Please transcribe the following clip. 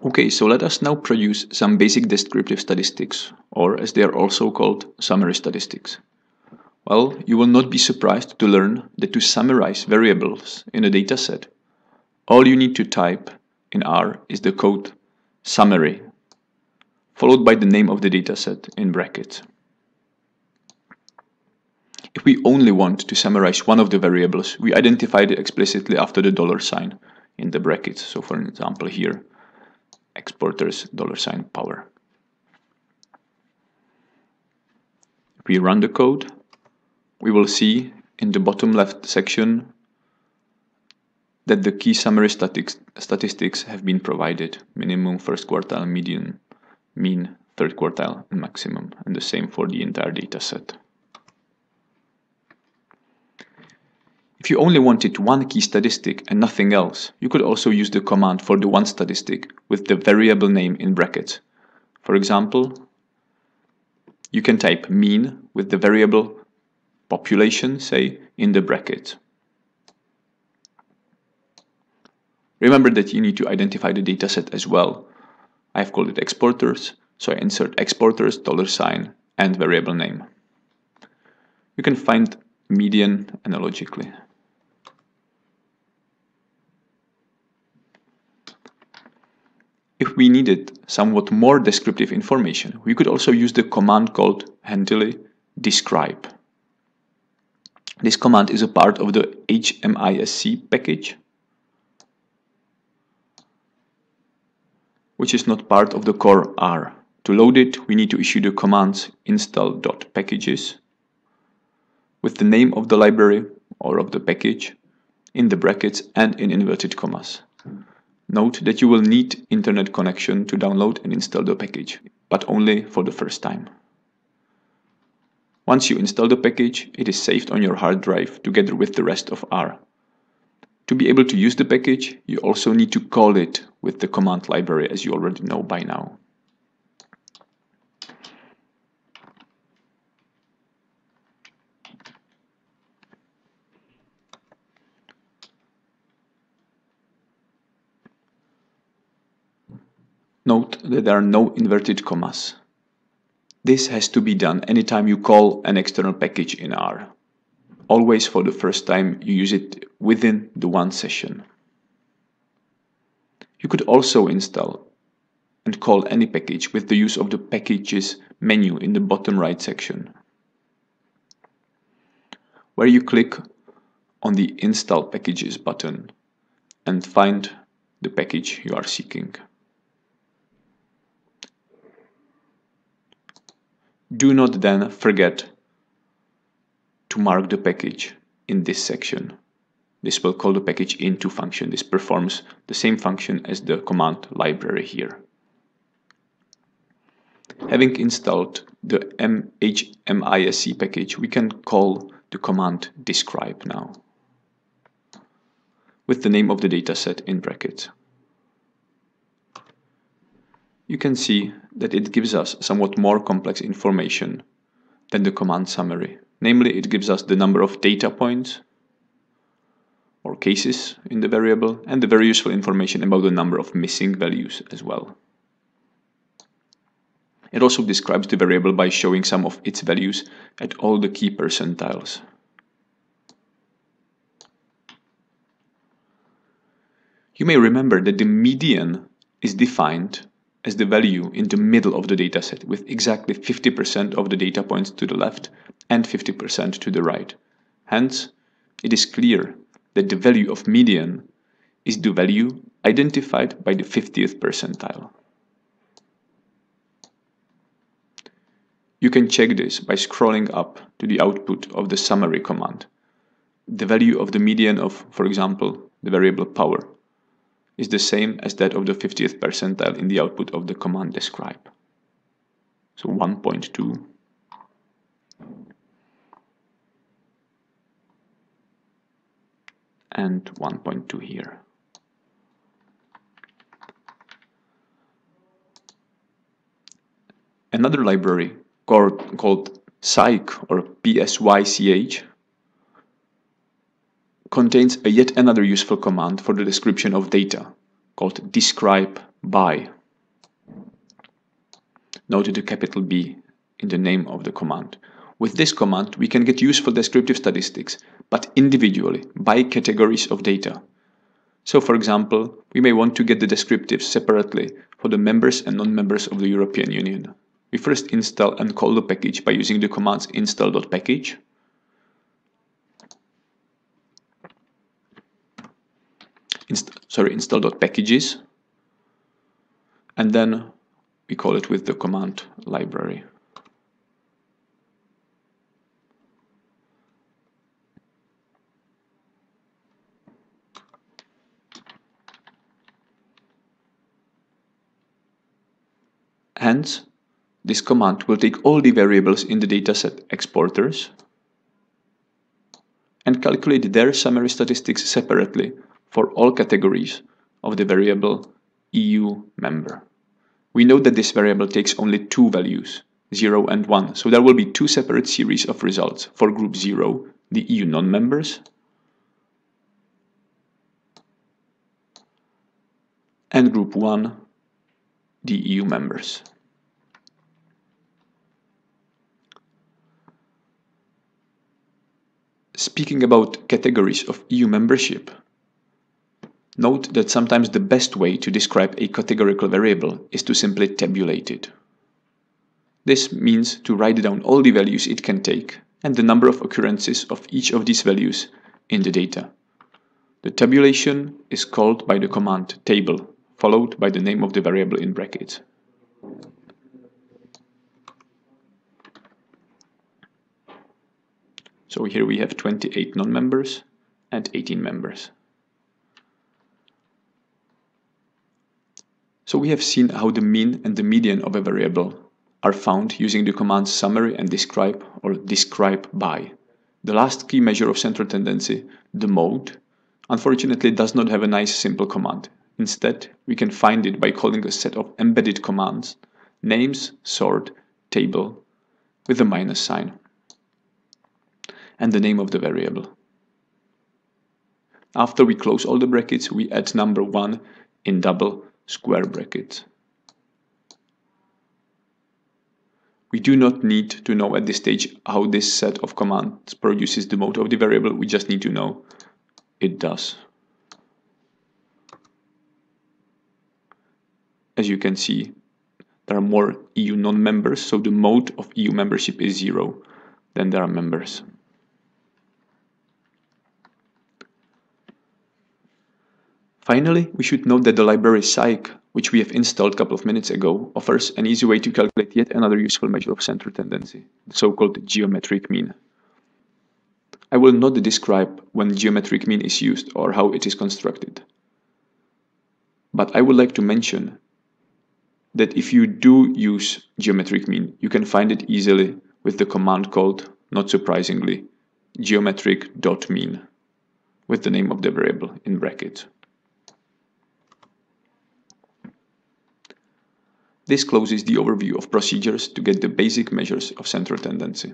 Okay, so let us now produce some basic descriptive statistics, or as they are also called, summary statistics. Well, you will not be surprised to learn that to summarize variables in a dataset, all you need to type in R is the code summary, followed by the name of the dataset in brackets. If we only want to summarize one of the variables, we identify it explicitly after the $sign in the brackets. So for example here, exporters $power. If we run the code, we will see in the bottom left section that the key summary statistics have been provided: minimum, first quartile, median, mean, third quartile, and maximum, and the same for the entire dataset. If you only wanted one key statistic and nothing else, you could also use the command for the one statistic with the variable name in brackets. For example, you can type mean with the variable population, say, in the bracket. Remember that you need to identify the dataset as well. I've called it exporters, so I insert exporters, $sign, and variable name. You can find median analogically. If we needed somewhat more descriptive information, we could also use the command called handily describe. This command is a part of the HMISC package, which is not part of the core R. To load it, we need to issue the commands install.packages with the name of the library or of the package in the brackets and in inverted commas. Note that you will need internet connection to download and install the package, but only for the first time. Once you install the package, it is saved on your hard drive together with the rest of R. To be able to use the package, you also need to call it with the command library, as you already know by now. Note that there are no inverted commas. This has to be done anytime you call an external package in R. Always for the first time you use it within the one session. You could also install and call any package with the use of the packages menu in the bottom right section, where you click on the install packages button and find the package you are seeking. Do not then forget to mark the package in this section. This will call the package into function. This performs the same function as the command library here. Having installed the HMISC package, we can call the command describe now with the name of the dataset in brackets. You can see that it gives us somewhat more complex information than the command summary. Namely, it gives us the number of data points or cases in the variable and the very useful information about the number of missing values as well. It also describes the variable by showing some of its values at all the key percentiles. You may remember that the median is defined as the value in the middle of the dataset with exactly 50% of the data points to the left and 50% to the right. Hence, it is clear that the value of median is the value identified by the 50th percentile. You can check this by scrolling up to the output of the summary command. The value of the median of, for example, the variable power is the same as that of the 50th percentile in the output of the command describe. So 1.2. And 1.2 here. Another library called psych or psych contains a yet another useful command for the description of data called describe by. Note the capital B in the name of the command. With this command, we can get useful descriptive statistics, but individually, by categories of data. So, for example, we may want to get the descriptives separately for the members and non-members of the European Union. We first install and call the package by using the commands install.package, install.packages, and then we call it with the command library. Hence, this command will take all the variables in the dataset exporters and calculate their summary statistics separately for all categories of the variable EU member. We know that this variable takes only two values, 0 and 1, so there will be two separate series of results for group 0, the EU non-members, and group 1, the EU members. Speaking about categories of EU membership, note that sometimes the best way to describe a categorical variable is to simply tabulate it. This means to write down all the values it can take and the number of occurrences of each of these values in the data. The tabulation is called by the command table, followed by the name of the variable in brackets. So here we have 28 non-members and 18 members. So we have seen how the mean and the median of a variable are found using the commands summary and describe or describe by. The last key measure of central tendency, the mode, unfortunately does not have a nice simple command. Instead, we can find it by calling a set of embedded commands, names, sort, table, with a minus sign, and the name of the variable. After we close all the brackets, we add number 1 in double square brackets. We do not need to know at this stage how this set of commands produces the mode of the variable, we just need to know it does. As you can see, there are more EU non-members, so the mode of EU membership is 0 than there are members. Finally, we should note that the library psych, which we have installed a couple of minutes ago, offers an easy way to calculate yet another useful measure of central tendency, the so-called geometric mean. I will not describe when geometric mean is used or how it is constructed. But I would like to mention that if you do use geometric mean, you can find it easily with the command called, not surprisingly, geometric.mean, with the name of the variable in brackets. This closes the overview of procedures to get the basic measures of central tendency.